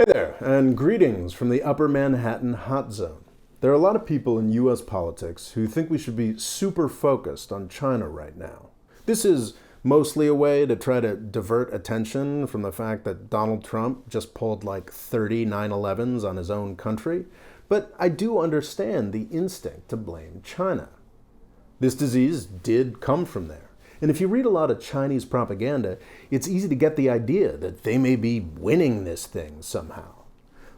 Hey there, and greetings from the Upper Manhattan Hot Zone. There are a lot of people in U.S. politics who think we should be super focused on China right now. This is mostly a way to try to divert attention from the fact that Donald Trump just pulled like 30 9/11s on his own country, but I do understand the instinct to blame China. This disease did come from there. And if you read a lot of Chinese propaganda, it's easy to get the idea that they may be winning this thing somehow.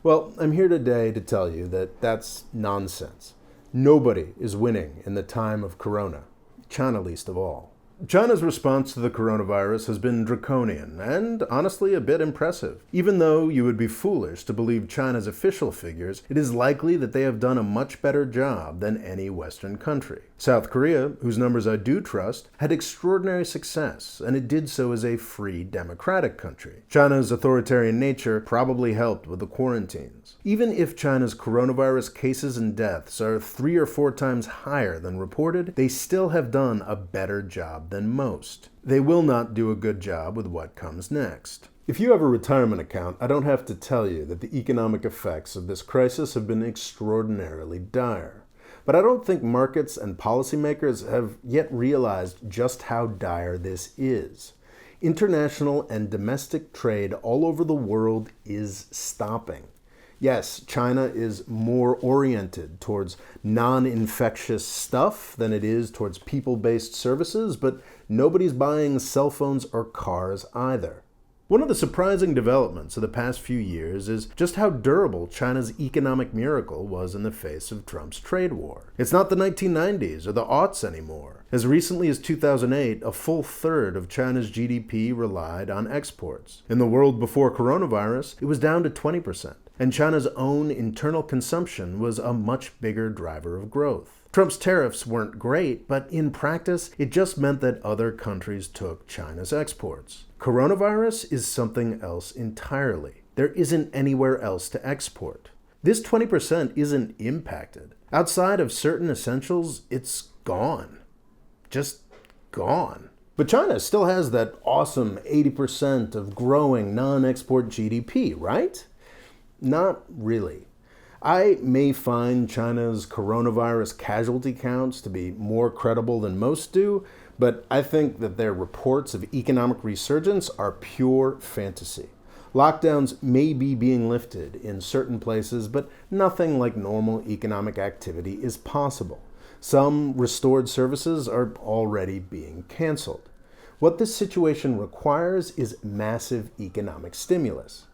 Well, I'm here today to tell you that that's nonsense. Nobody is winning in the time of Corona, China least of all. China's response to the coronavirus has been draconian and, honestly, a bit impressive. Even though you would be foolish to believe China's official figures, it is likely that they have done a much better job than any Western country. South Korea, whose numbers I do trust, had extraordinary success, and it did so as a free, democratic country. China's authoritarian nature probably helped with the quarantines. Even if China's coronavirus cases and deaths are 3 or 4 times higher than reported, they still have done a better job than most. They will not do a good job with what comes next. If you have a retirement account, I don't have to tell you that the economic effects of this crisis have been extraordinarily dire. But I don't think markets and policymakers have yet realized just how dire this is. International and domestic trade all over the world is stopping. Yes, China is more oriented towards non-infectious stuff than it is towards people-based services, but nobody's buying cell phones or cars either. One of the surprising developments of the past few years is just how durable China's economic miracle was in the face of Trump's trade war. It's not the 1990s or the aughts anymore. As recently as 2008, a full third of China's GDP relied on exports. In the world before coronavirus, it was down to 20%. And China's own internal consumption was a much bigger driver of growth. Trump's tariffs weren't great, but in practice, it just meant that other countries took China's exports. Coronavirus is something else entirely. There isn't anywhere else to export. This 20% isn't impacted. Outside of certain essentials, it's gone. Just gone. But China still has that awesome 80% of growing non-export GDP, right? Not really. I may find China's coronavirus casualty counts to be more credible than most do, but I think that their reports of economic resurgence are pure fantasy. Lockdowns may be being lifted in certain places, but nothing like normal economic activity is possible. Some restored services are already being canceled. What this situation requires is massive economic stimulus.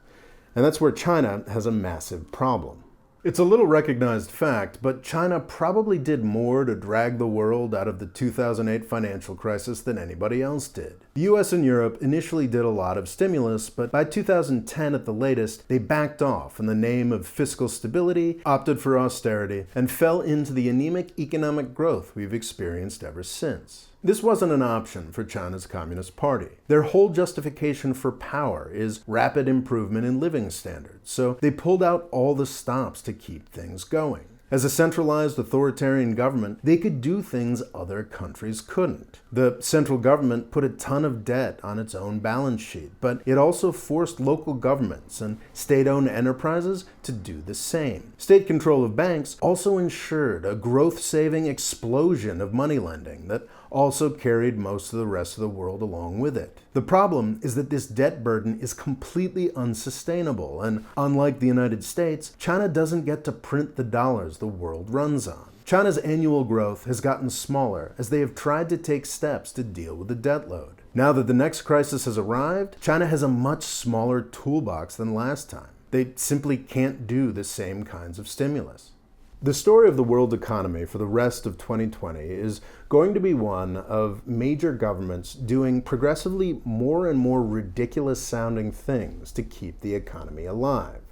And that's where China has a massive problem. It's a little recognized fact, but China probably did more to drag the world out of the 2008 financial crisis than anybody else did. The US and Europe initially did a lot of stimulus, but by 2010 at the latest, they backed off in the name of fiscal stability, opted for austerity, and fell into the anemic economic growth we've experienced ever since. This wasn't an option for China's Communist Party. Their whole justification for power is rapid improvement in living standards, so they pulled out all the stops to keep things going. As a centralized authoritarian government, they could do things other countries couldn't. The central government put a ton of debt on its own balance sheet, but it also forced local governments and state-owned enterprises to do the same. State control of banks also ensured a growth-saving explosion of money lending that also carried most of the rest of the world along with it. The problem is that this debt burden is completely unsustainable, and unlike the United States, China doesn't get to print the dollars the world runs on. China's annual growth has gotten smaller as they have tried to take steps to deal with the debt load. Now that the next crisis has arrived, China has a much smaller toolbox than last time. They simply can't do the same kinds of stimulus. The story of the world economy for the rest of 2020 is going to be one of major governments doing progressively more and more ridiculous sounding things to keep the economy alive.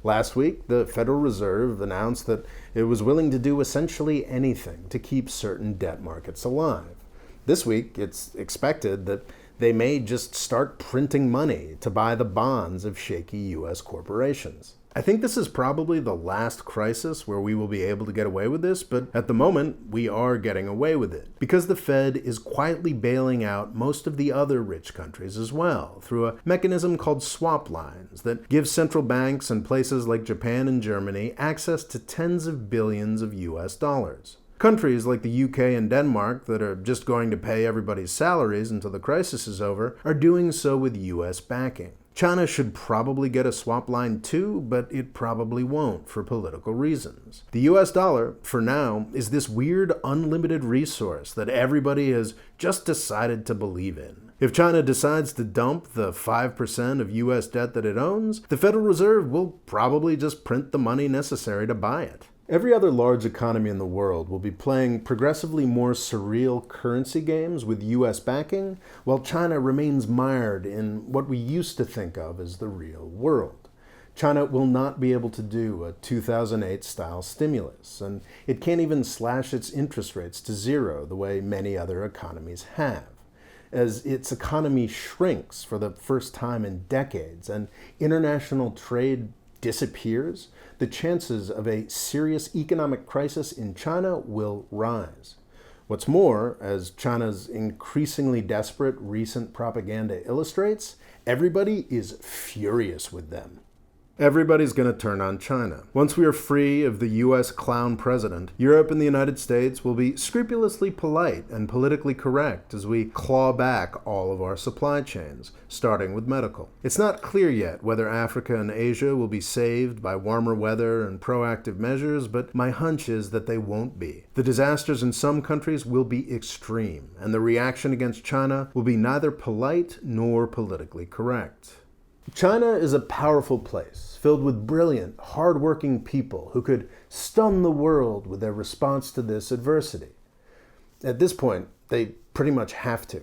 Last week, the Federal Reserve announced that it was willing to do essentially anything to keep certain debt markets alive. This week, it's expected that they may just start printing money to buy the bonds of shaky US corporations. I think this is probably the last crisis where we will be able to get away with this, but at the moment, we are getting away with it, because the Fed is quietly bailing out most of the other rich countries as well, through a mechanism called swap lines that gives central banks in places like Japan and Germany access to tens of billions of US dollars. Countries like the UK and Denmark, that are just going to pay everybody's salaries until the crisis is over, are doing so with US backing. China should probably get a swap line too, but it probably won't for political reasons. The US dollar, for now, is this weird unlimited resource that everybody has just decided to believe in. If China decides to dump the 5% of US debt that it owns, the Federal Reserve will probably just print the money necessary to buy it. Every other large economy in the world will be playing progressively more surreal currency games with US backing, while China remains mired in what we used to think of as the real world. China will not be able to do a 2008-style stimulus, and it can't even slash its interest rates to zero the way many other economies have. As its economy shrinks for the first time in decades and international trade disappears, the chances of a serious economic crisis in China will rise. What's more, as China's increasingly desperate recent propaganda illustrates, everybody is furious with them. Everybody's going to turn on China. Once we are free of the US clown president, Europe and the United States will be scrupulously polite and politically correct as we claw back all of our supply chains, starting with medical. It's not clear yet whether Africa and Asia will be saved by warmer weather and proactive measures, but my hunch is that they won't be. The disasters in some countries will be extreme, and the reaction against China will be neither polite nor politically correct. China is a powerful place, filled with brilliant, hard-working people who could stun the world with their response to this adversity. At this point, they pretty much have to.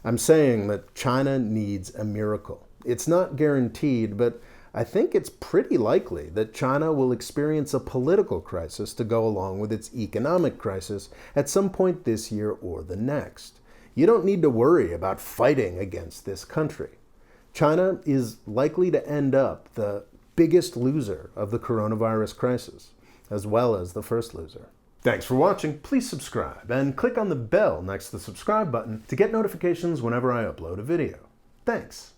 I'm saying that China needs a miracle. It's not guaranteed, but I think it's pretty likely that China will experience a political crisis to go along with its economic crisis at some point this year or the next. You don't need to worry about fighting against this country. China is likely to end up the biggest loser of the coronavirus crisis, as well as the first loser. Thanks for watching. Please subscribe and click on the bell next to the subscribe button to get notifications whenever I upload a video. Thanks.